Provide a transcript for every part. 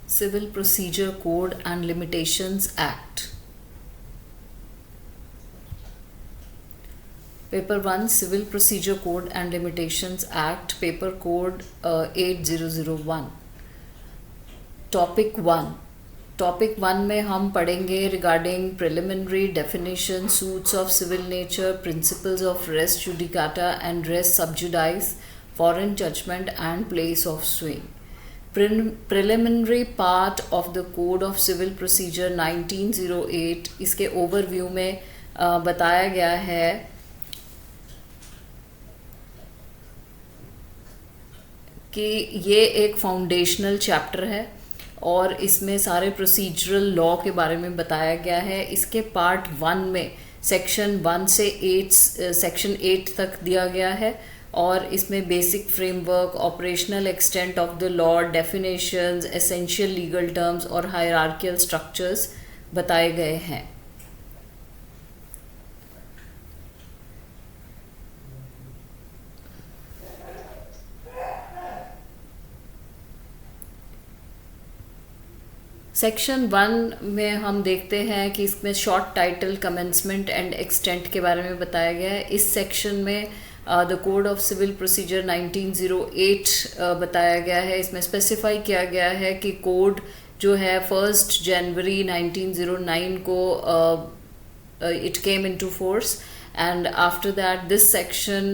Civil Procedure Code and Limitations Act. Paper 1, Civil Procedure Code and Limitations Act, Paper Code 8001. Topic 1. Topic 1 में हम पढ़ेंगे regarding preliminary definition, suits of civil nature, principles of res judicata and res sub judice, foreign judgment and place of suing. Preliminary part of the code of civil procedure 1908, इसके overview में बताया गया है कि ये एक फाउंडेशनल चैप्टर है और इसमें सारे प्रोसीजरल लॉ के बारे में बताया गया है. इसके पार्ट 1 में सेक्शन 1 से 8 सेक्शन 8 तक दिया गया है और इसमें basic framework, operational extent of the law, definitions, essential legal terms और हायरार्कियल स्ट्रक्चर्स बताए गए हैं. सेक्शन 1 में हम देखते हैं कि इसमें short title, commencement and extent के बारे में बताया गया है. इस सेक्शन में the code of civil procedure 1908 बताया गया है. इसमें स्पेसिफाई किया गया है कि कोड जो है 1 जनवरी 1909 को it came into force, and after that this section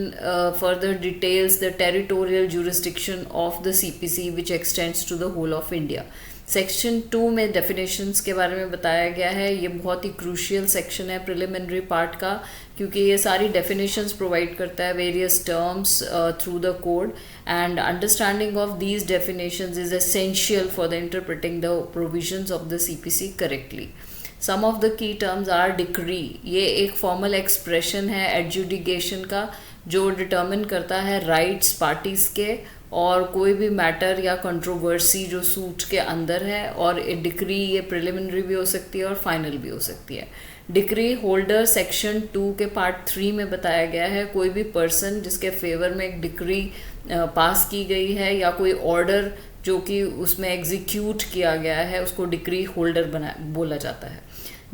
further details the territorial jurisdiction of the CPC which extends to the whole of India. Section 2 में डेफिनेशंस के बारे में बताया गया है. ये बहुत ही क्रूशियल सेक्शन है प्रिलिमिनरी पार्ट का, क्योंकि ये सारी डेफिनेशंस प्रोवाइड करता है various terms through the code, and understanding of these definitions is essential for the interpreting the provisions of the CPC correctly. Some of the key terms are decree. ये एक formal expression है adjudication का जो determine करता है rights parties के और कोई भी मैटर या कंट्रोवर्सी जो सूट के अंदर है. और डिक्री ये प्रिलिमिनरी भी हो सकती है और फाइनल भी हो सकती है. डिक्री होल्डर सेक्शन 2 के पार्ट 3 में बताया गया है कोई भी पर्सन जिसके फेवर में एक डिक्री पास की गई है या कोई ऑर्डर जो कि उसमें एग्जीक्यूट किया गया है उसको डिक्री होल्डर बोला जाता है.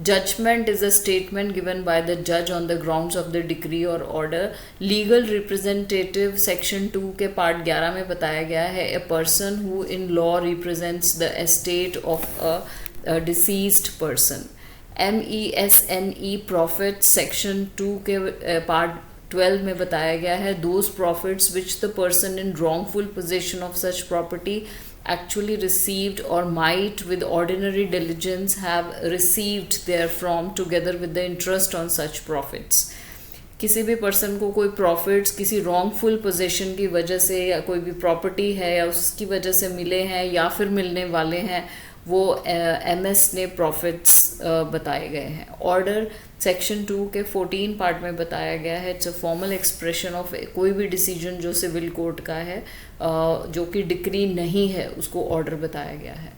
Judgment is a statement given by the judge on the grounds of the decree or order. Legal representative section 2 के part 11 में बताया गया है a person who in law represents the estate of a deceased person. MESNE profits section 2 के part 12 में बताया गया है those profits which the person in wrongful possession of such property actually received or might with ordinary diligence have received therefrom together with the interest on such profits. किसी भी person को कोई profits किसी wrongful position की वजह से या कोई भी प्रॉपर्टी है या उसकी वजह से मिले हैं या फिर मिलने वाले हैं, वो MS ने प्रॉफिट्स बताए गए हैं. ऑर्डर सेक्शन 2 के 14 पार्ट में बताया गया है it's a formal expression of कोई भी डिसीजन जो सिविल कोर्ट का है जो कि डिक्री नहीं है उसको ऑर्डर बताया गया है.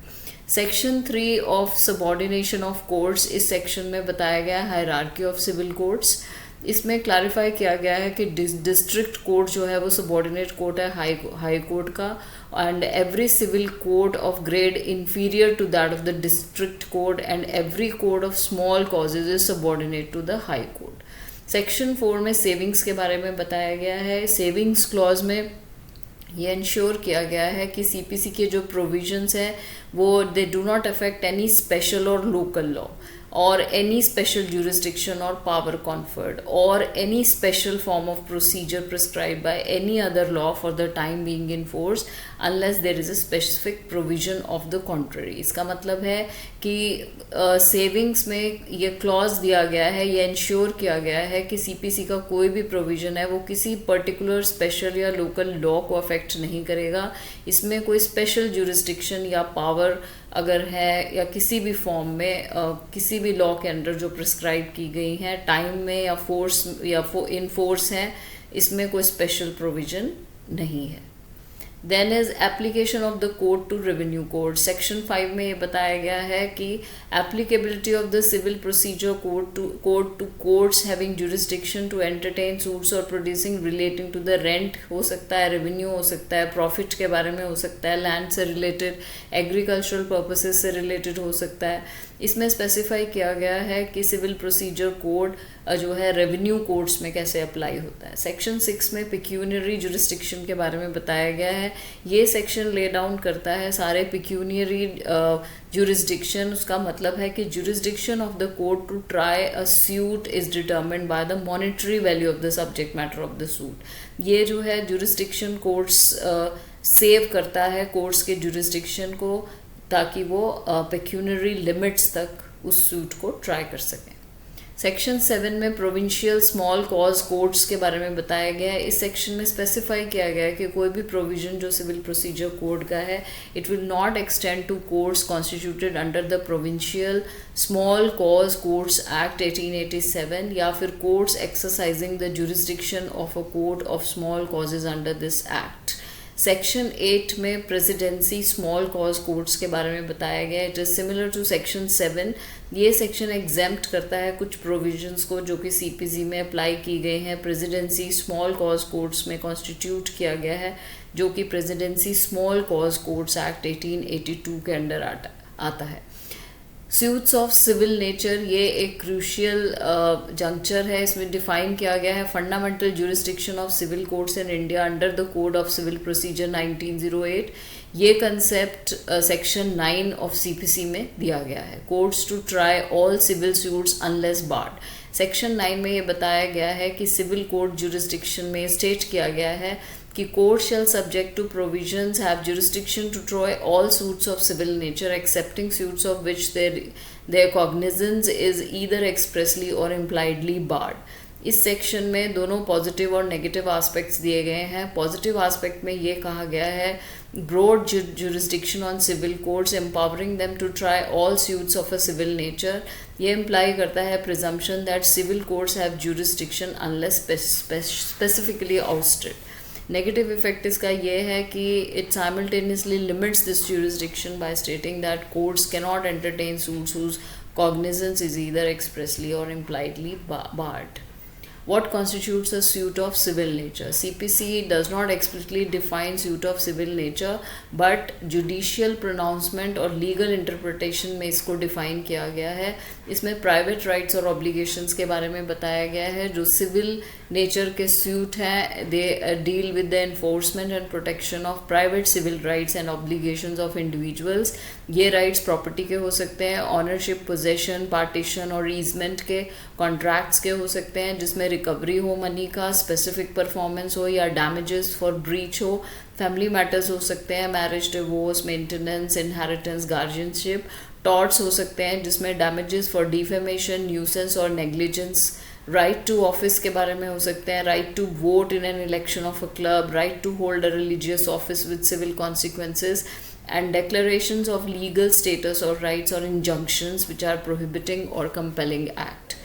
Section 3 of subordination of courts, इस सेक्शन में बताया गया है हायरार्की ऑफ सिविल कोर्ट्स. इसमें क्लैरिफाई किया गया है कि डिस्ट्रिक्ट कोर्ट जो है वो सबऑर्डिनेट कोर्ट है हाई कोर्ट का, and every civil court of grade inferior to that of the district court and every court of small causes is subordinate to the high court. Section 4 में savings के बारे में बताया गया है. Savings clause में ये इंश्योर किया गया है कि CPC के जो प्रोविजंस हैं वो they do not affect any special or local law or any special jurisdiction or power conferred or any special form of procedure prescribed by any other law for the time being in force unless there is a specific provision of the contrary. इसका मतलब है कि savings में ये clause दिया गया है, ये इंश्योर किया गया है कि CPC का कोई भी प्रोविजन है वो किसी पर्टिकुलर स्पेशल या लोकल लॉ को अफेक्ट नहीं करेगा. इसमें कोई स्पेशल जुरिस्डिक्शन या पावर अगर है या किसी भी फॉर्म में किसी भी लॉ के अंडर जो प्रिस्क्राइब की गई हैं टाइम में या फोर्स या इन फोर्स हैं, इसमें कोई स्पेशल प्रोविजन नहीं है. Then is application of the code to revenue code. Section 5 में ये बताया गया है कि applicability of the civil procedure code to courts having jurisdiction to entertain suits or producing relating to the rent हो सकता है, रेवेन्यू हो सकता है, प्रॉफिट के बारे में हो सकता है, लैंड से रिलेटेड, एग्रीकल्चरल पर्पसेस से रिलेटेड हो सकता है। इसमें स्पेसिफाई किया गया है कि सिविल प्रोसीजर कोड जो है रेवेन्यू कोड्स में कैसे अप्लाई होता है। सेक्शन 6 में पिक्यूनियरी जुरिस्डिक्शन के बारे में बताया गया है। ये सेक्शन ले डाउन करता है सारे पिक्यूनियरी जुरिस्डिक्शन। उसका मतलब है कि jurisdiction of the court to try a suit is determined by the monetary value of the subject matter of the suit. ये जो है जुरिस्डिक्शन कोर्ट्स सेव करता है कोर्ट्स के जुरिस्डिक्शन को, ताकि वो पेक्यूनरी लिमिट्स तक उस सूट को ट्राई कर सकें। सेक्शन 7 में प्रोविंशियल स्मॉल कॉज कोर्ट्स के बारे में बताया गया है। इस सेक्शन में स्पेसिफाई किया गया है कि कोई भी प्रोविजन जो सिविल प्रोसीजर कोड का है, it will not extend to courts constituted under the provincial small cause courts act 1887 या फिर courts exercising the jurisdiction of a court of small causes under this act. Section 8 में presidency small cause courts के बारे में बताया गया है। It is similar to section 7। ये सेक्शन एग्जेम्प्ट करता है कुछ प्रोविजंस को जो कि सीपीसी में अप्लाई की गए हैं। प्रेसिडेंसी स्मॉल कॉज कोर्ट्स में कॉन्स्टिट्यूट किया गया है, जो कि presidency small cause courts act 1882 के अंडर आता है। सूट्स ऑफ सिविल नेचर, ये एक क्रूशियल जंक्चर है। इसमें डिफाइन किया गया है fundamental jurisdiction of civil courts in India under the code of civil procedure 1908। ये कंसेप्ट सेक्शन 9 ऑफ सीपीसी में दिया गया है। Courts to try all civil suits unless barred. Section 9 में ये बताया गया है कि सिविल कोर्ट जुरिस्डिक्शन में स्टेट किया गया है कि court shall subject to provisions have jurisdiction to try all suits of civil nature excepting suits of which their cognizance is either expressly or impliedly barred। इस सेक्शन में दोनों positive और negative aspects दिए गए हैं। पॉजिटिव एस्पेक्ट में ये कहा गया है broad jurisdiction on civil courts empowering them to try all suits of a civil nature. ये इम्प्लाई करता है presumption that civil courts have jurisdiction unless specifically ousted. Negative effect इसका ये है कि it simultaneously limits this jurisdiction by stating that courts cannot entertain suits whose cognizance is either expressly or impliedly barred। What constitutes a suit of civil nature? CPC does not explicitly define suit of civil nature, but judicial pronouncement और legal interpretation में इसको define किया गया है। इसमें private rights और obligations के बारे में बताया गया है। जो civil nature के suit हैं, they deal with the enforcement and protection of private civil rights and obligations of individuals। ये rights property के हो सकते हैं, ownership, possession, partition और easement के, contracts के हो सकते हैं जिसमें रिकवरी हो मनी का, स्पेसिफिक परफॉर्मेंस हो या डैमेजेस फॉर ब्रीच हो, फैमिली मैटर्स हो सकते हैं, marriage, divorce, maintenance, inheritance, guardianship, torts हो सकते हैं जिसमें डैमेजेस फॉर डिफेमेशन, न्यूसेंस और नेग्लिजेंस, राइट टू ऑफिस के बारे में हो सकते हैं, right to vote in an election of a club, right to hold a religious office with civil consequences, and declarations of legal status or rights or injunctions which are prohibiting or compelling act,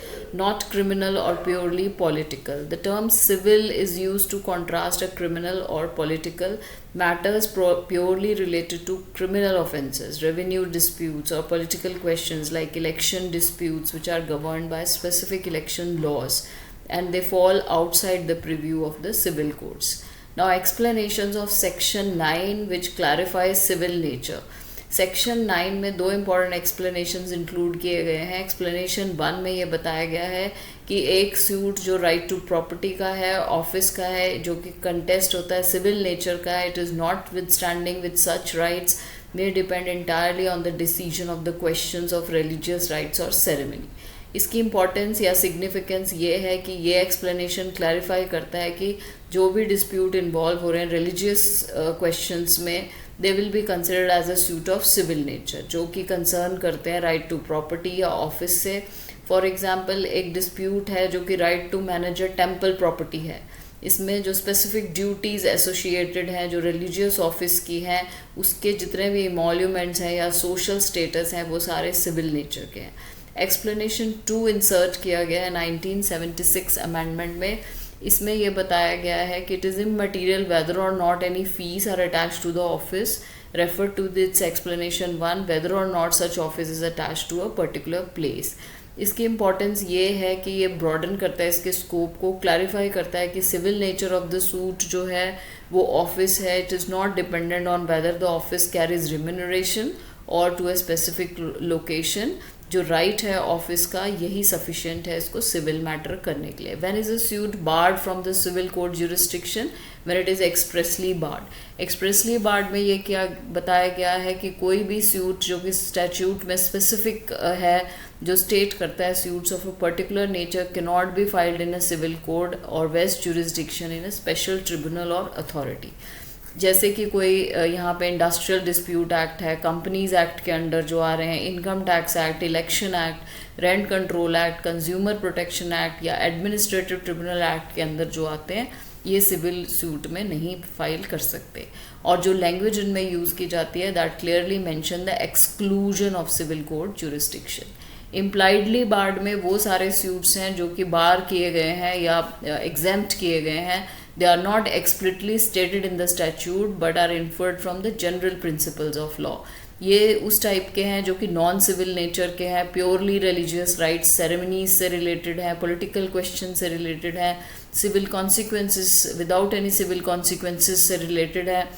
not criminal or purely political। The term civil is used to contrast a criminal or political matters purely related to criminal offences, revenue disputes or political questions like election disputes which are governed by specific election laws and they fall outside the purview of the civil courts। Now explanations of section 9 which clarifies civil nature। Section 9 में दो important explanations include किए गए हैं। Explanation 1 में ये बताया गया है कि एक सूट जो राइट टू प्रॉपर्टी का है, ऑफिस का है, जो कि कंटेस्ट होता है, सिविल नेचर का है, it is not with standing with such rights, may depend entirely on the decision of the questions of religious rites or ceremony। इसकी इम्पॉर्टेंस या सिग्निफिकेंस ये है कि ये एक्सप्लेनेशन क्लैरिफाई करता है कि जो भी डिस्प्यूट इन्वॉल्व हो रहे हैं रिलीजियस क्वेश्चंस में, they will be considered as a suit of civil nature, जो कि कंसर्न करते हैं राइट टू प्रॉपर्टी या ऑफिस से। फॉर एग्जांपल एक डिस्प्यूट है जो कि right to manage a temple property है, इसमें जो स्पेसिफिक ड्यूटीज़ एसोसिएटेड हैं जो रिलीजियस ऑफिस की हैं, उसके जितने भी इमोल्यूमेंट्स हैं या सोशल स्टेटस हैं वो सारे सिविल नेचर के हैं। एक्सप्लेनेशन 2 इंसर्ट किया गया है 1976 अमेंडमेंट में। इसमें ये बताया गया है कि it is immaterial whether or not any fees are attach to the office, refer to this explanation 1, whether or not such office is attach to a particular place. इसकी इम्पॉर्टेंस ये है कि ये ब्रॉडन करता है इसके स्कोप को, clarify करता है कि civil nature of the suit जो है वो ऑफिस है, it is not dependent on whether the office carries remuneration और टू अ स्पेसिफिक लोकेशन। जो राइट है ऑफिस का यही सफिशिएंट है इसको सिविल मैटर करने के लिए। When is a suit barred from the civil court jurisdiction? When it is expressly barred. Expressly barred में ये क्या बताया गया है कि कोई भी सूट जो कि स्टैट्यूट में स्पेसिफिक है, जो स्टेट करता है suits of a particular nature can not be filed in a civil code or vest jurisdiction in a special tribunal or authority. जैसे कि कोई यहाँ पे इंडस्ट्रियल डिस्प्यूट एक्ट है, कंपनीज एक्ट के अंडर जो आ रहे हैं, income tax act, election act, rent control act, consumer protection act या एडमिनिस्ट्रेटिव ट्रिब्यूनल एक्ट के अंदर जो आते हैं ये सिविल सूट में नहीं फाइल कर सकते। और जो लैंग्वेज इनमें यूज़ की जाती है that clearly mention the exclusion of civil court jurisdiction. Impliedly barred में वो सारे सूट्स हैं जो कि बार किए गए हैं या एग्जेम्प्ट किए गए हैं, they are not explicitly stated in the statute but are inferred from the general principles of law। ये उस टाइप के हैं जो कि नॉन सिविल नेचर के हैं, प्योरली रिलीजियस राइट्स, सेरेमनीज से रिलेटेड हैं, पॉलिटिकल क्वेश्चन से रिलेटेड हैं, civil consequences without any civil consequences से रिलेटेड है।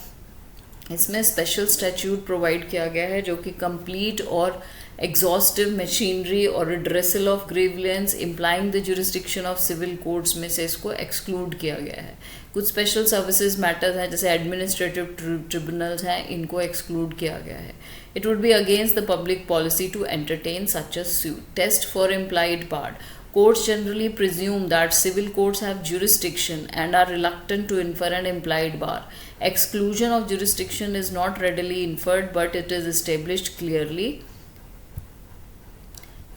इसमें स्पेशल स्टैट्यूट प्रोवाइड किया गया है जो कि complete or exhaustive machinery or redressal of grievances implying the jurisdiction of civil courts में से इसको एक्सक्लूड किया गया है। कुछ स्पेशल सर्विसेज मैटर्स हैं जैसे एडमिनिस्ट्रेटिव ट्रिब्यूनल्स हैं, इनको एक्सक्लूड किया गया है। It would be against the public policy to entertain such a suit. Test for implied barred. Courts generally presume that civil courts have jurisdiction and are reluctant to infer an implied bar. Exclusion of jurisdiction is not readily inferred, but it is established clearly.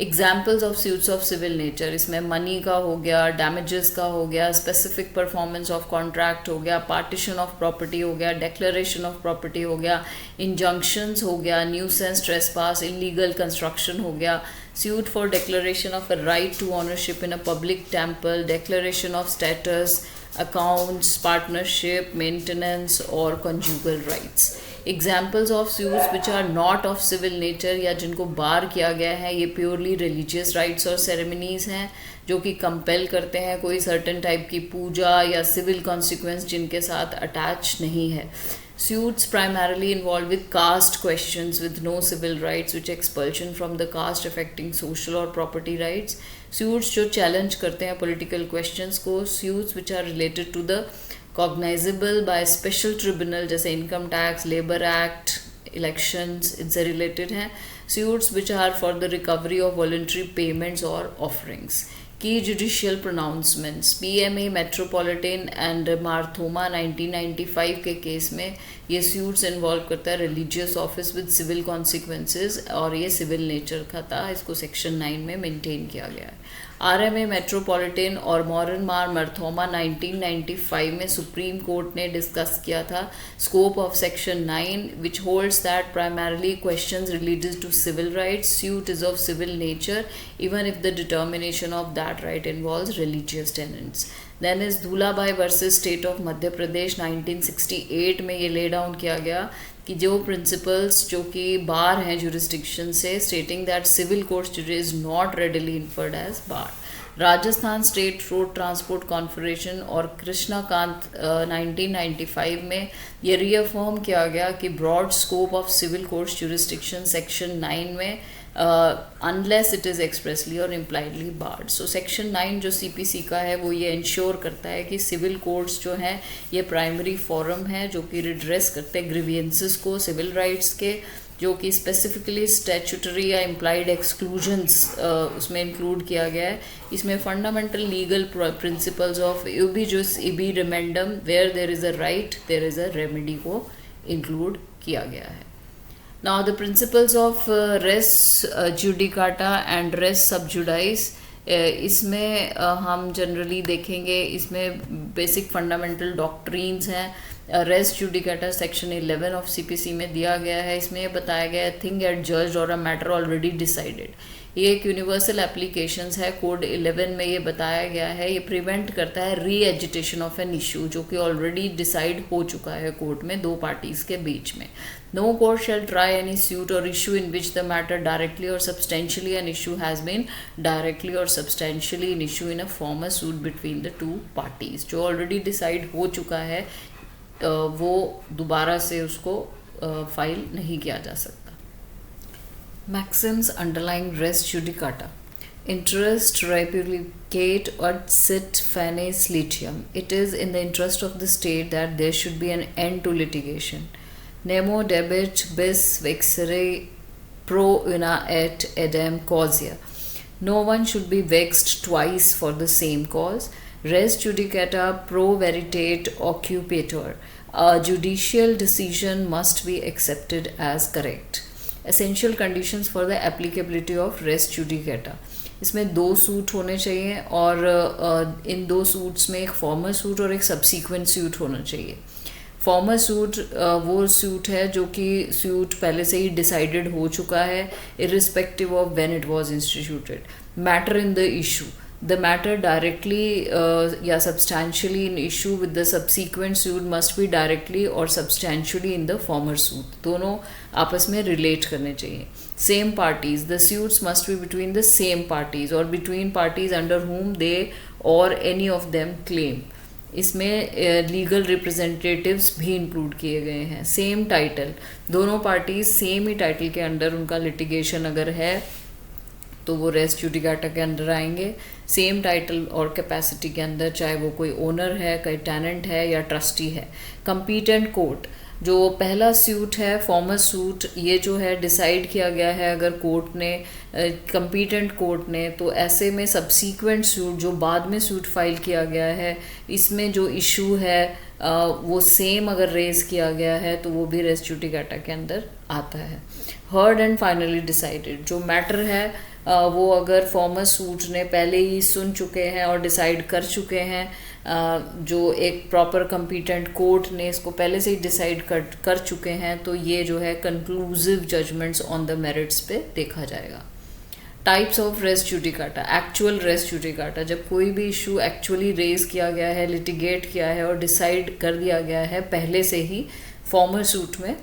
Examples of suits of civil nature, इसमें money का हो गया, damages का हो गया, specific performance of contract हो गया, partition of property हो गया, डिक्लेरेशन ऑफ प्रॉपर्टी हो गया, इंजंक्शंस हो गया, न्यूसेंस, ट्रेसपास, इलीगल कंस्ट्रक्शन हो गया, suit for declaration of a right to ownership in a public temple, declaration of status, accounts, partnership, maintenance or conjugal rights. Examples of suits which are not of civil nature या जिनको bar किया गया है, ये purely religious rights or ceremonies हैं जो कि compel करते हैं कोई सर्टेन टाइप की पूजा या सिविल कॉन्सिक्वेंस जिनके साथ अटैच नहीं है। Suits primarily involved with caste questions with no civil rights, which expulsion from the caste affecting social or property rights. Suits जो challenge करते हैं political questions को, suits which are related to the cognizable by special tribunal जैसे income tax, labor act, elections, इनसे related हैं. Suits which are for the recovery of voluntary payments or offerings. Key judicial pronouncements. PMA metropolitan and Marthoma 1995 के case में ये suits involve करता है religious office with civil consequences और ये civil nature का था, इसको सेक्शन 9 में मेंटेन किया गया है। RMA मेट्रोपॉलिटन और मॉरन मार मर्थोमा 1995 में सुप्रीम कोर्ट ने डिस्कस किया था scope of section 9 which holds that primarily questions related to civil rights, suit is of civil nature even if the determination of that right involves religious tenets. Then is Dhulabai versus state of Madhya Pradesh 1968 में ये lay down किया गया कि जो principles जो कि बार हैं jurisdiction से, stating that civil court is not readily inferred as bar. Rajasthan state road transport confederation और कृष्णाकांत 1995 में ये रीअफर्म किया गया कि broad scope of civil courts jurisdiction section 9 में अनलेस इट इज़ एक्सप्रेसली और इम्प्लाइडली बार्ड। सो सेक्शन 9 जो CPC का है वो ये इंश्योर करता है कि सिविल कोर्ट्स जो हैं ये प्राइमरी फॉरम है जो कि रिड्रेस करते हैं ग्रीवियंसेस को सिविल राइट्स के, जो कि स्पेसिफिकली स्टैट्यूटरी या इम्प्लाइड एक्सक्लूजन्स उसमें इंक्लूड किया गया है। इसमें fundamental legal principles of ubi jus ibi remedium where there is a right there is a remedy को इंक्लूड किया गया है। Now the principles of res judicata and res sub judice, इसमें हम जनरली देखेंगे इसमें बेसिक फंडामेंटल डॉक्ट्रीन्स हैं res judicata section 11 of CPC में दिया गया है। इसमें यह बताया गया है थिंग एट जज और अ मैटर ऑलरेडी डिसाइडेड। ये एक यूनिवर्सल एप्लीकेशंस है। कोड 11 में ये बताया गया है, ये प्रिवेंट करता है री एजिटेशन ऑफ एन इशू जो कि ऑलरेडी डिसाइड हो चुका है कोर्ट में दो पार्टीज के बीच में। No court shall try any suit or issue in which the matter directly or substantially in issue has been directly or substantially in issue in a former suit between the two parties. जो already decide हो चुका है वो दोबारा से उसको file नहीं किया जा सकता। Maxims underlying res judicata. Interest replicate ut sit fanes litium. It is in the interest of the state that there should be an end to litigation. Nemo debit bis vexere pro una et edem causia. No one should be vexed twice for the same cause. Res judicata pro veritate occupator. A judicial decision must be accepted as correct. Essential conditions for the applicability of res judicata. इसमें दो suit होने चाहिए और इन दो suits में एक farmer suit और एक सब्सीक्वेंट सूट होना चाहिए। फॉर्मर सूट वो सूट है जो कि सूट पहले से ही डिसाइडेड हो चुका है irrespective of when it was instituted. Matter in the issue, the matter directly या substantially in issue with the subsequent suit must be directly or substantially in the former suit. दोनों आपस में relate करने चाहिए। Same parties, the suits must be between the same parties or between parties under whom they or any of them claim. इसमें legal representatives भी include किए गए हैं। सेम टाइटल, दोनों पार्टीज सेम ही टाइटल के अंडर उनका लिटिगेशन अगर है तो वो रेस जुडिकाटा के अंदर आएंगे। सेम टाइटल और कैपेसिटी के अंदर, चाहे वो कोई ओनर है, कोई टेनेंट है या ट्रस्टी है। कंपीटेंट कोर्ट, जो पहला सूट है फॉर्मर सूट, ये जो है डिसाइड किया गया है अगर कोर्ट ने कंपीटेंट कोर्ट ने, तो ऐसे में सब्सीक्वेंट सूट जो बाद में सूट फाइल किया गया है इसमें जो इशू है वो सेम अगर रेज किया गया है तो वो भी रेस जुडिकाटा के अंदर आता है। हर्ड एंड फाइनली डिसाइडेड, जो मैटर है वो अगर फॉर्मर सूट ने पहले ही सुन चुके हैं और डिसाइड कर चुके हैं, जो एक प्रॉपर कंपीटेंट कोर्ट ने इसको पहले से ही डिसाइड कर चुके हैं, तो ये जो है conclusive judgments on the merits पे देखा जाएगा। Types of res judicata. Actual res judicata, जब कोई भी इशू एक्चुअली रेज किया गया है, लिटिगेट किया है और डिसाइड कर दिया गया है पहले से ही फॉर्मर सूट में,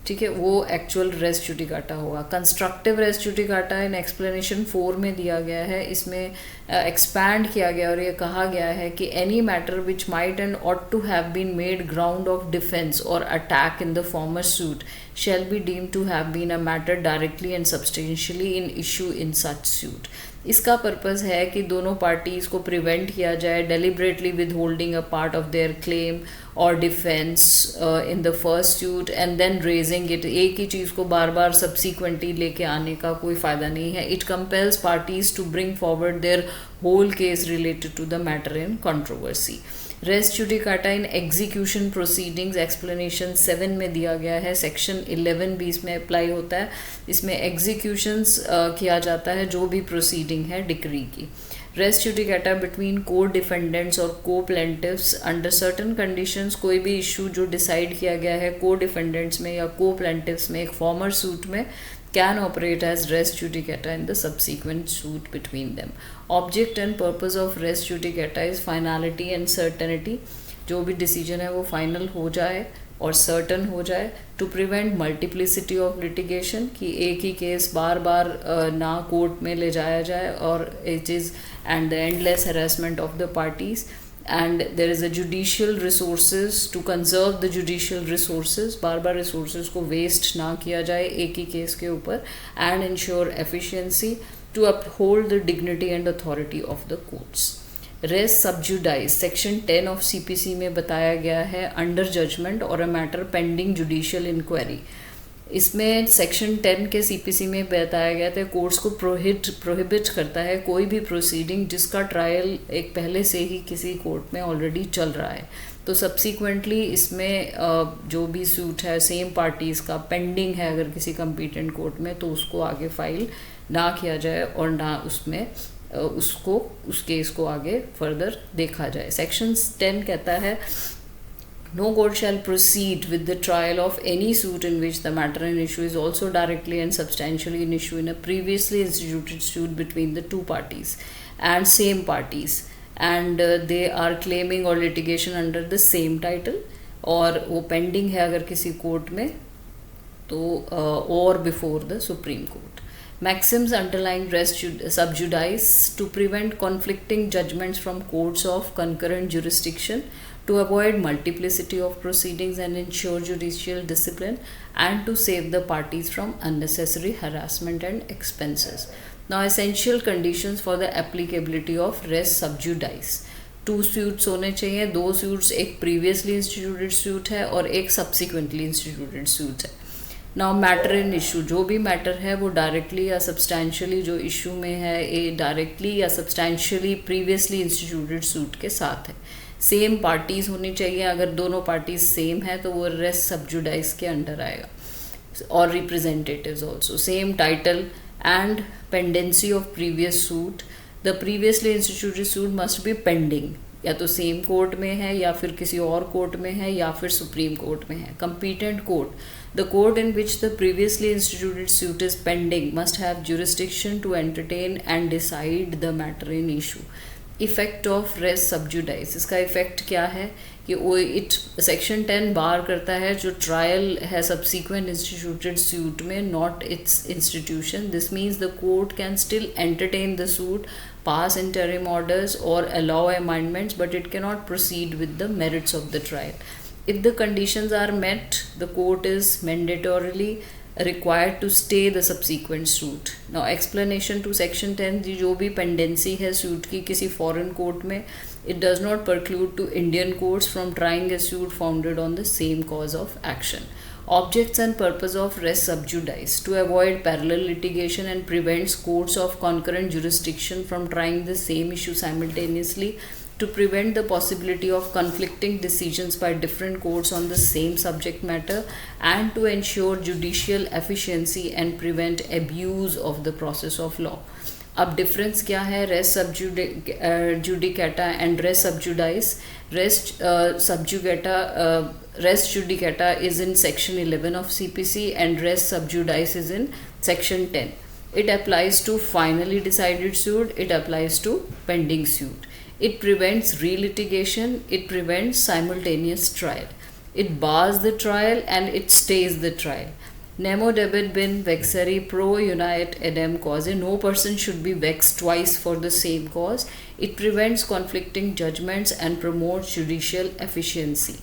ठीक है, वो एक्चुअल रेस जुडिकाटा होगा। कंस्ट्रक्टिव रेस जुडिकाटा इन एक्सप्लेनेशन 4 में दिया गया है। इसमें एक्सपैंड किया गया और ये कहा गया है कि any matter which might and ought to have been made ground of defence or attack in the former suit shall be deemed to have been a matter directly and substantially in issue in such suit. इसका purpose है कि दोनों parties को prevent किया जाए deliberately withholding a part of their claim or defence in the first suit and then raising it. एक ही चीज़ को बार बार सब्सिक्वेंटली लेके आने का कोई फ़ायदा नहीं है। It compels parties to bring forward their whole case related to the matter in controversy. Res judicata in execution proceedings explanation 7 में दिया गया है। सेक्शन 11 भी इसमें अप्लाई होता है। इसमें एग्जीक्यूशंस किया जाता है जो भी प्रोसीडिंग है डिक्री की। रेस जुडिकाटा बिटवीन को डिफेंडेंट्स और को प्लेंटिव्स अंडर सर्टन कंडीशंस। कोई भी इशू जो डिसाइड किया गया है को डिफेंडेंट्स में या को प्लेंटिव्स में एक फॉर्मर सूट में can operate as res judicata in the subsequent suit between them. Object and purpose of res judicata is finality and certainty. जो भी डिसीजन है वो फाइनल हो जाए और सर्टन हो जाए। To prevent multiplicity of litigation, कि एक ही केस बार बार ना कोर्ट में ले जाया जाए और it is and the endless harassment of the parties. and there is a judicial resources to conserve the judicial resources, bar bar resources को waste ना किया जाए एक ही केस के ऊपर, and ensure efficiency to uphold the dignity and authority of the courts. Res sub judice section 10 of CPC में बताया गया है under judgment or a matter pending judicial inquiry। इसमें सेक्शन 10 के सीपीसी में बताया गया था कोर्ट्स को प्रोहिबिट करता है कोई भी प्रोसीडिंग जिसका ट्रायल एक पहले से ही किसी कोर्ट में ऑलरेडी चल रहा है। तो सब्सिक्वेंटली इसमें जो भी सूट है सेम पार्टीज़ का पेंडिंग है अगर किसी कंपीटेंट कोर्ट में, तो उसको आगे फाइल ना किया जाए और ना उसमें उस केस को आगे फर्दर देखा जाए। सेक्शन 10 कहता है No court shall proceed with the trial of any suit in which the matter in issue is also directly and substantially in issue in a previously instituted suit between the two parties and same parties, and they are claiming or litigation under the same title, और वो pending है अगर किसी court में तो or before the Supreme Court. Maxims underlying res sub judice to prevent conflicting judgments from courts of concurrent jurisdiction, to avoid multiplicity of proceedings and ensure judicial discipline, and to save the parties from unnecessary harassment and expenses. Now, essential conditions for the applicability of res sub judice. 2 suits होने चाहिए, 2 suits, एक previously instituted suit है और एक subsequently instituted suit है. Now matter in issue, जो भी matter है वो डायरेक्टली या सब्सटैंशियली जो इशू में है ये डायरेक्टली या सब्सटैंशियली प्रीवियसली इंस्टीट्यूटेड सूट के साथ है. सेम पार्टीज़ होनी चाहिए, अगर दोनों पार्टीज सेम है तो वो रेस सब जुडाइस के अंडर आएगा, और representatives also. Same title and pendency of previous suit. The previously instituted suit must B pending, या तो सेम कोर्ट में है या फिर किसी और कोर्ट में है या फिर सुप्रीम कोर्ट में है. Competent court, the court in which the previously instituted suit is pending must have jurisdiction to entertain and decide the matter in issue. Effect of res sub judice, इसका effect क्या है कि वो it section 10 बार करता है जो trial है subsequent instituted suit में, not its institution. This means the court can still entertain the suit, pass interim orders or allow amendments, but it cannot proceed with the merits of the trial. If the conditions are met, the court is mandatorily required to stay the subsequent suit. Now explanation to section 10, जो भी pendency है suit की किसी foreign court में, it does not preclude to Indian courts from trying a suit founded on the same cause of action. Objects and purpose of res sub judice: to avoid parallel litigation and prevents courts of concurrent jurisdiction from trying the same issue simultaneously, to prevent the possibility of conflicting decisions by different courts on the same subject matter, and to ensure judicial efficiency and prevent abuse of the process of law. अब difference क्या है race सब judicata and race सब जुडाइस? Res judicata is in section 11 of CPC and res sub judice is in section 10. It applies to finally decided suit, it applies to pending suit. It prevents relitigation, it prevents simultaneous trial. It bars the trial and it stays the trial. Nemo debet bin vexeri pro unite edem cause. No person should be vexed twice for the same cause. It prevents conflicting judgments and promotes judicial efficiency.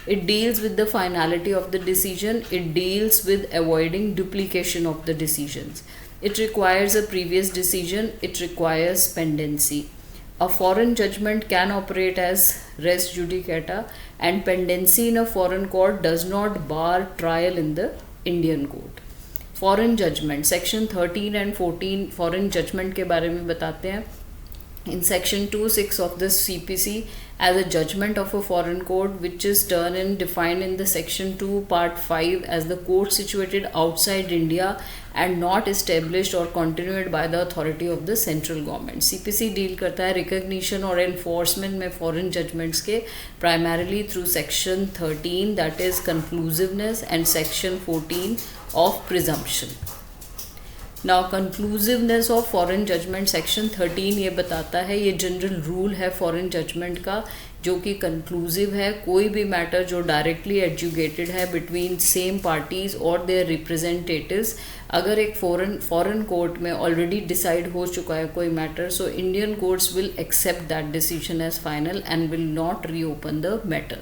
It deals with the finality of the decision. It deals with avoiding duplication of the decisions. It requires a previous decision. It requires pendency. A foreign judgment can operate as res judicata, and pendency in a foreign court does not bar trial in the Indian court. Foreign judgment, section 13 and 14 foreign judgment के बारे में बताते हैं. In section 2(6) of the CPC, as a judgment of a foreign court which is termed and defined in the section 2 part 5 as the court situated outside India and not established or continued by the authority of the central government. CPC deal करता है recognition और enforcement में foreign judgments के primarily through section 13, that is conclusiveness, and section 14 of presumption. Now conclusiveness of foreign judgment section 13 ये बताता है, ये general rule है फॉरेन जजमेंट का जो कि कंक्लूसिव है. कोई भी मैटर जो डायरेक्टली एडजुकेटेड है बिटवीन सेम पार्टीज और देयर रिप्रेजेंटेटिव्स, अगर एक फॉरेन कोर्ट में ऑलरेडी डिसाइड हो चुका है कोई matter, so Indian courts will accept that decision as final and will not reopen the matter.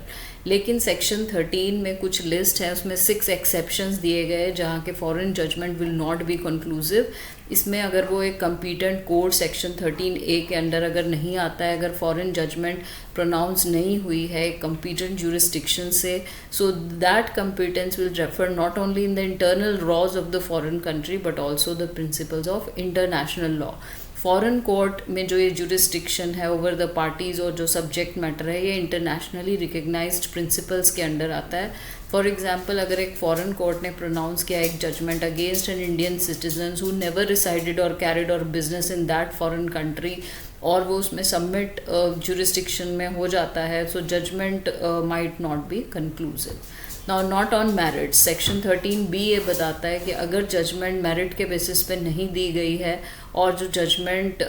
लेकिन सेक्शन 13 में कुछ लिस्ट है, उसमें 6 एक्सेप्शंस दिए गए जहाँ के foreign judgment will not be conclusive. इसमें अगर वो एक कंपीटेंट कोर्ट सेक्शन 13A के अंडर अगर नहीं आता है, अगर फॉरेन जजमेंट प्रोनाउंस नहीं हुई है कंपीटेंट जुरिस्डिक्शन से, so that competence will refer not only in the internal laws of the foreign country but also the principles of international law. Foreign court में जो ये जुरिस्डिक्शन है ओवर द पार्टीज़ और जो सब्जेक्ट मैटर है, ये internationally recognised principles के under आता है. फॉर एग्जांपल, अगर एक फॉरेन कोर्ट ने प्रोनाउंस किया एक judgment against an Indian citizen who never resided or carried on business in that foreign country, और वो उसमें सबमिट जुरिस्डिक्शन में हो जाता है, so judgment might not be conclusive. Now not on merit, section 13B ये बताता है कि अगर जजमेंट मेरिट के बेसिस पे नहीं दी गई है और जो जजमेंट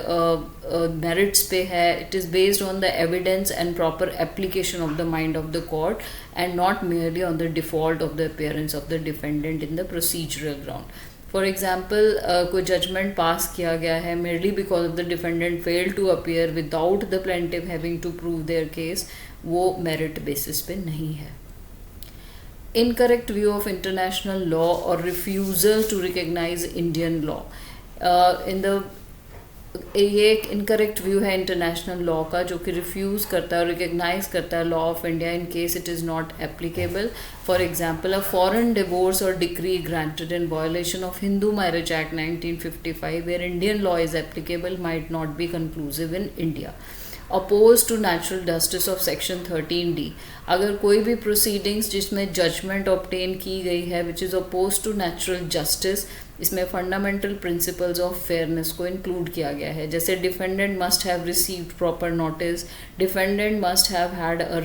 मेरिट्स पे है, it is based on the evidence and proper application of the mind of the court and not merely on the default of the appearance of the defendant in the procedural ground. For example कोई judgment pass किया गया है merely because of the defendant fail to appear without the plaintiff having to prove their case, वो merit basis पे नहीं है. Incorrect view of international law or refusal to recognize Indian law. ये एक incorrect view है international law का, जो कि रिफ्यूज़ करता है और रिकग्नाइज करता है law of India in case it is not applicable. For example, a foreign divorce or decree granted in violation of Hindu marriage act 1955 where Indian law is applicable might not be conclusive in India. Opposed to natural justice of section 13D, अगर कोई भी proceedings जिसमें judgement obtain की गई है which is opposed to natural justice, इसमें fundamental principles of fairness को include किया गया है. जैसे defendant must have received proper notice, defendant must have had a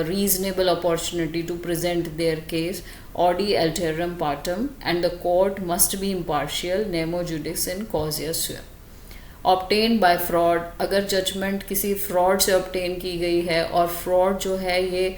reasonable opportunity to present their case, audi alteram partem, and the court must be impartial, nemo judex in causa sua. Obtain by fraud, अगर judgment किसी fraud से obtain की गई है और fraud जो है ये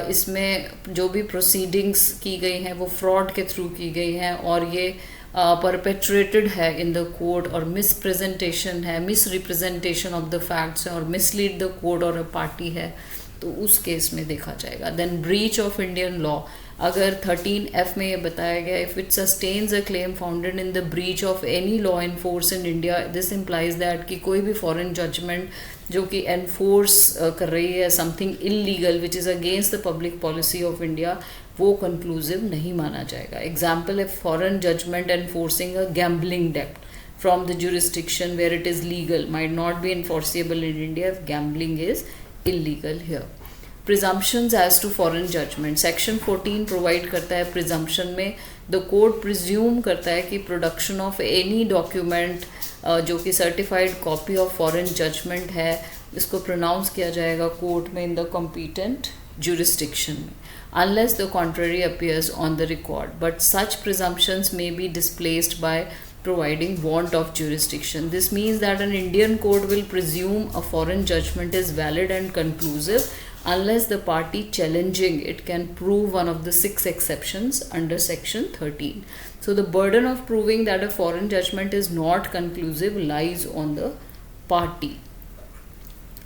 इसमें जो भी प्रोसीडिंग्स की गई हैं वो फ्रॉड के थ्रू की गई हैं और ये परपेट्रेटेड है इन द कोर्ट और मिस प्रेजेंटेशन है, miss representation of the facts है और मिसलीड द कोर्ट और अ पार्टी है, तो उस केस में देखा जाएगा. Then breach of Indian law, अगर 13F में ये बताया गया if it sustains a claim founded in the breach of any law in force in India, this implies that कि कोई भी फॉरेन जजमेंट जो कि एनफोर्स कर रही है something illegal which is against the public policy of India, वो conclusive नहीं माना जाएगा. Example, a foreign judgment enforcing a gambling डेप्ट from the jurisdiction where it is legal might not be enforceable in India if gambling is illegal here. Presumptions as to foreign judgment, section 14 provide करता है presumption में the court presume करता है कि production of any document जो कि certified copy of foreign judgment है, इसको pronounce किया जाएगा कोर्ट में in the competent jurisdiction में, unless the contrary appears on the record, but such presumptions may be displaced by providing want of jurisdiction. This means that an Indian court will presume a foreign judgment is valid and conclusive unless the party challenging it can prove one of the 6 exceptions under section 13. So the burden of proving that a foreign judgment is not conclusive lies on the party.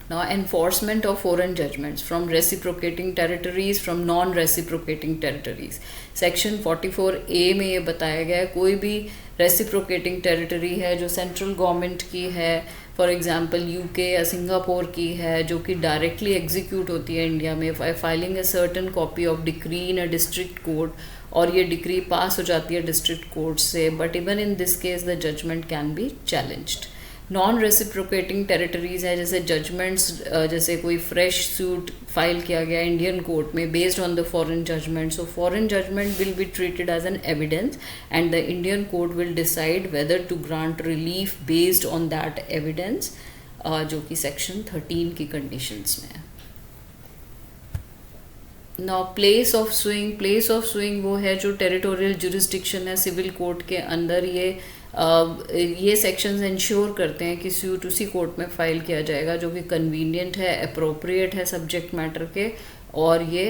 Now, enforcement of foreign judgments from reciprocating territories, from non-reciprocating territories. Section 44A में ये बताया गया है कोई भी reciprocating territory है जो central government की है, फॉर एग्जांपल यूके या सिंगापुर की है, जो कि डायरेक्टली एग्जीक्यूट होती है इंडिया में, filing a certain copy of decree in a district court, और ये डिक्री पास हो जाती है डिस्ट्रिक्ट कोर्ट से, but even in this case the judgment can be challenged. Non reciprocating territories है जैसे जजमेंट्स, जैसे कोई फ्रेश सूट फाइल किया गया इंडियन कोर्ट में based on the foreign judgment, so foreign judgment will be treated as an evidence and the Indian court will decide whether to grant relief based on that evidence, जो कि section 13 की conditions में है. Now place of suing वो है जो territorial jurisdiction है civil court के अंदर. ये सेक्शंस इंश्योर करते हैं कि सूट उसी कोर्ट में फाइल किया जाएगा जो कि कन्वीनियंट है, अप्रोप्रिएट है सब्जेक्ट मैटर के, और ये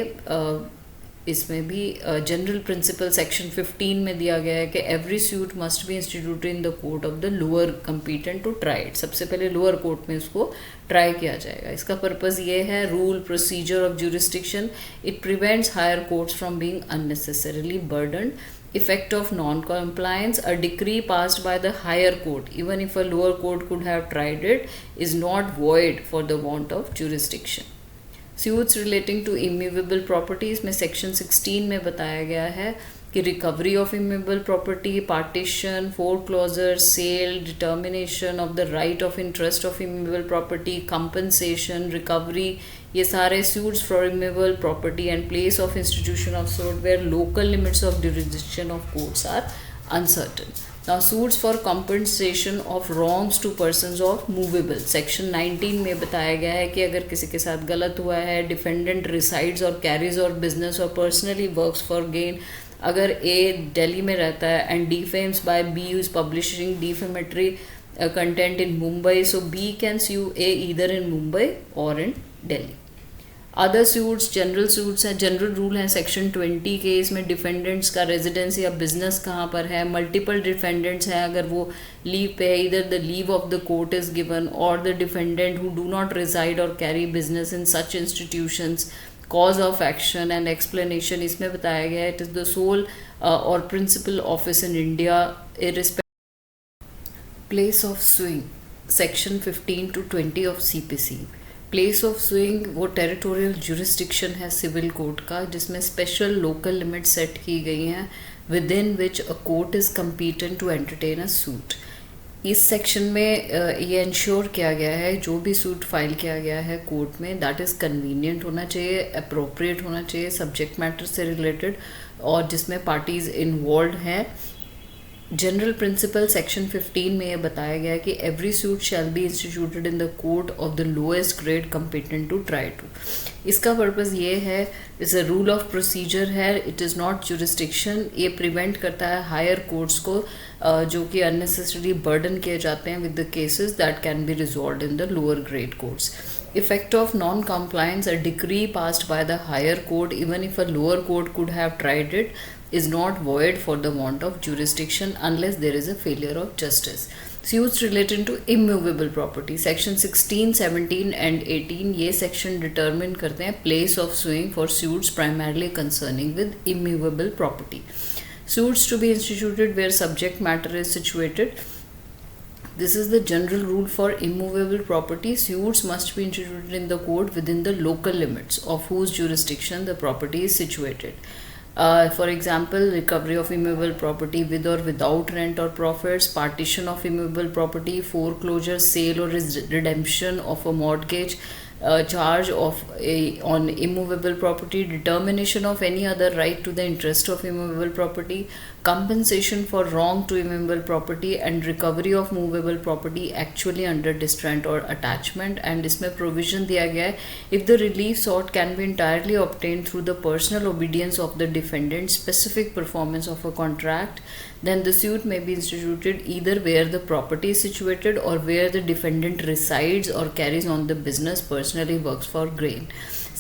इसमें भी जनरल प्रिंसिपल सेक्शन 15 में दिया गया है कि every suit must be instituted in the court of the lower competent to try it. सबसे पहले लोअर कोर्ट में इसको ट्राई किया जाएगा. इसका पर्पस ये है rule procedure of jurisdiction. It prevents higher courts from being unnecessarily burdened. Effect of non-compliance, a decree passed by the higher court, even if a lower court could have tried it, is not void for the want of jurisdiction. Suits relating to immovable properties में section 16 में बताया गया है कि recovery of immovable property, partition, foreclosure, sale, determination of the right of interest of immovable property, compensation, recovery, ये सारे suits for immovable property and place of institution of suit where local limits of jurisdiction of courts are uncertain. Now suits for compensation of wrongs to persons of movable, section 19 में बताया गया है कि अगर किसी के साथ गलत हुआ है, defendant resides or carries on business or personally works for gain, अगर ए दिल्ली में रहता है and defames by B is publishing defamatory content in Mumbai, so B can sue A either in Mumbai or in Delhi. Other suits general suits हैं, general rule है section 20 के, इसमें defendants का residence या बिजनेस कहाँ पर है, मल्टीपल डिफेंडेंट्स हैं, अगर वो लीव पे है, either the leave of the court is given or the defendant who do not reside or carry business in such institutions, cause of action and explanation इसमें बताया गया है. It is the sole or principal office in India irrespective. Place of suing, section 15 to 20 of CPC. Place of suing वो territorial jurisdiction है civil court का, जिसमें special local limit set की गई हैं with in which a court is competent to entertain a suit. इस section में ये इंश्योर किया गया है जो भी सूट फाइल किया गया है कोर्ट में, दैट इज़ कन्वीनियंट होना चाहिए, अप्रोप्रिएट होना चाहिए, सब्जेक्ट मैटर से रिलेटेड, और जिसमें पार्टीज़ इन्वॉल्व हैं. जनरल प्रिंसिपल सेक्शन 15 में ये बताया गया है कि every suit shall be instituted in the court of the lowest grade competent to try to. इसका पर्पज़ ये है, is a rule of procedure है, इट इज़ नॉट जुरिस्डिक्शन. ये प्रिवेंट करता है हायर कोर्ट्स को जो कि अननेसेसरी बर्डन किए जाते हैं with the cases that can be resolved in the lower grade courts. Effect of non-compliance, a decree passed by the higher court, even if a lower court could have tried it, is not void for the want of jurisdiction unless there is a failure of justice. Suits related to immovable property, section 16, 17 and 18 ये section determine करते हैं place of suing for suits primarily concerning with immovable property. Suits to be instituted where subject matter is situated. This is the general rule for immovable property. Suits must be instituted in the court within the local limits of whose jurisdiction the property is situated. For example, recovery of immovable property with or without rent or profits, partition of immovable property, foreclosure, sale or redemption of a mortgage, charge of on immovable property, determination of any other right to the interest of immovable property, compensation for wrong to immovable property, and recovery of movable property actually under distress or attachment. And इसमें provision दिया गया है, if the relief sought can be entirely obtained through the personal obedience of the defendant, specific performance of a contract, then the suit may be instituted either where the property is situated or where the defendant resides or carries on the business, personally works for gain.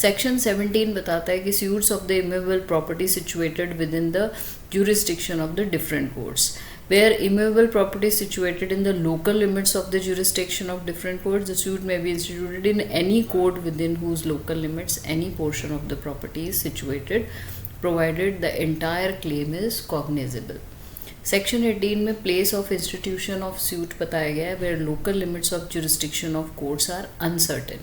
Section 17 बताता है कि suits of the immovable property situated within the jurisdiction of the different courts. Where immovable property is situated in the local limits of the jurisdiction of different courts, the suit may be instituted in any court within whose local limits any portion of the property is situated, provided the entire claim is cognizable. Section 18 में place of institution of suit बताया गया है where local limits of jurisdiction of courts are uncertain.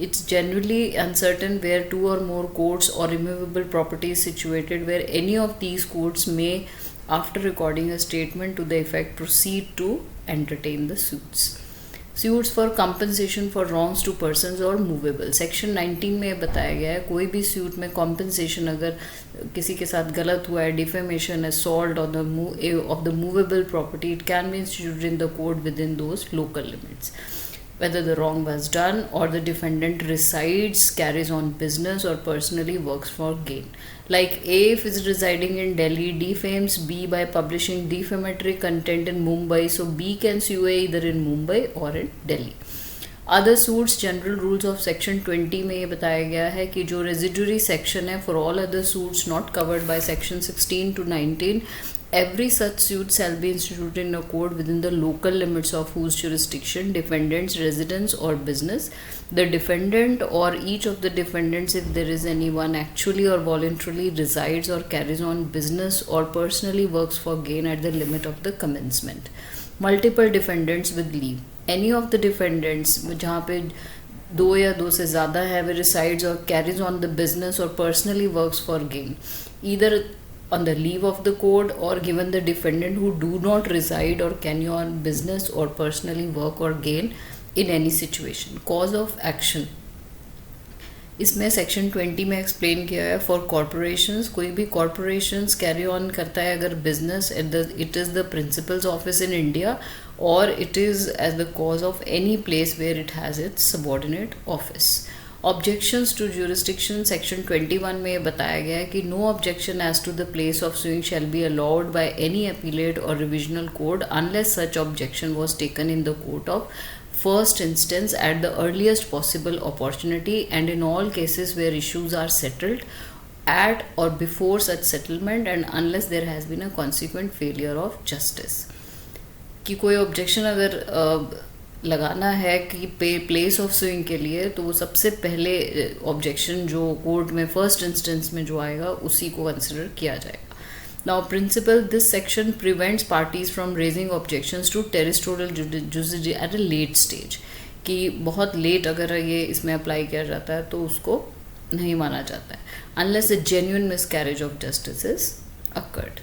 It's generally uncertain where two or more courts or immovable property is situated, where any of these courts may, after recording a statement to the effect, proceed to entertain the suits. Suits for compensation for wrongs to persons or movable. Section 19 में बताया गया है कोई भी suit में compensation अगर किसी के साथ गलत हुआ है, defamation, assault of the movable property, it can be instituted in the court within those local limits. Whether the wrong was done or the defendant resides, carries on business or personally works for gain. Like A, if is residing in Delhi, defames B by publishing defamatory content in Mumbai, so B can sue A either in Mumbai or in Delhi. Other suits, general rules of section 20 में ये बताया गया है कि जो residuary section है for all other suits not covered by section 16 to 19, every such suit shall be instituted in a court within the local limits of whose jurisdiction defendant's residence or business, the defendant or each of the defendants, if there is anyone, actually or voluntarily resides or carries on business or personally works for gain at the limit of the commencement. Multiple defendants with leave. Any of the defendants जहाँ पे दो या दो से ज़्यादा है, वे resides or carries on the business or personally works for gain, either on the leave of the court or given the defendant who do not reside or carry on business or personally work or gain in any situation. Cause of action. इसमें section 20 में explain किया है for corporations, कोई भी corporations carry on करता है अगर business it is the principals office in India or it is as the cause of any place where it has its subordinate office. Objections to jurisdiction section 21 में बताया गया है कि no objection as to the place of suing shall be allowed by any appellate or revisional court unless such objection was taken in the court of first instance at the earliest possible opportunity and in all cases where issues are settled at or before such settlement and unless there has been a consequent failure of justice। कि कोई objection अगर लगाना है कि place of sewing के लिए तो वो सबसे पहले ऑब्जेक्शन जो कोर्ट में फर्स्ट इंस्टेंस में जो आएगा उसी को कंसिडर किया जाएगा। Now, principle, this section prevents parties from raising objections to territorial jurisdiction at a late stage। कि बहुत लेट अगर ये इसमें अप्लाई किया जाता है तो उसको नहीं माना जाता है unless a genuine miscarriage of justice is occurred।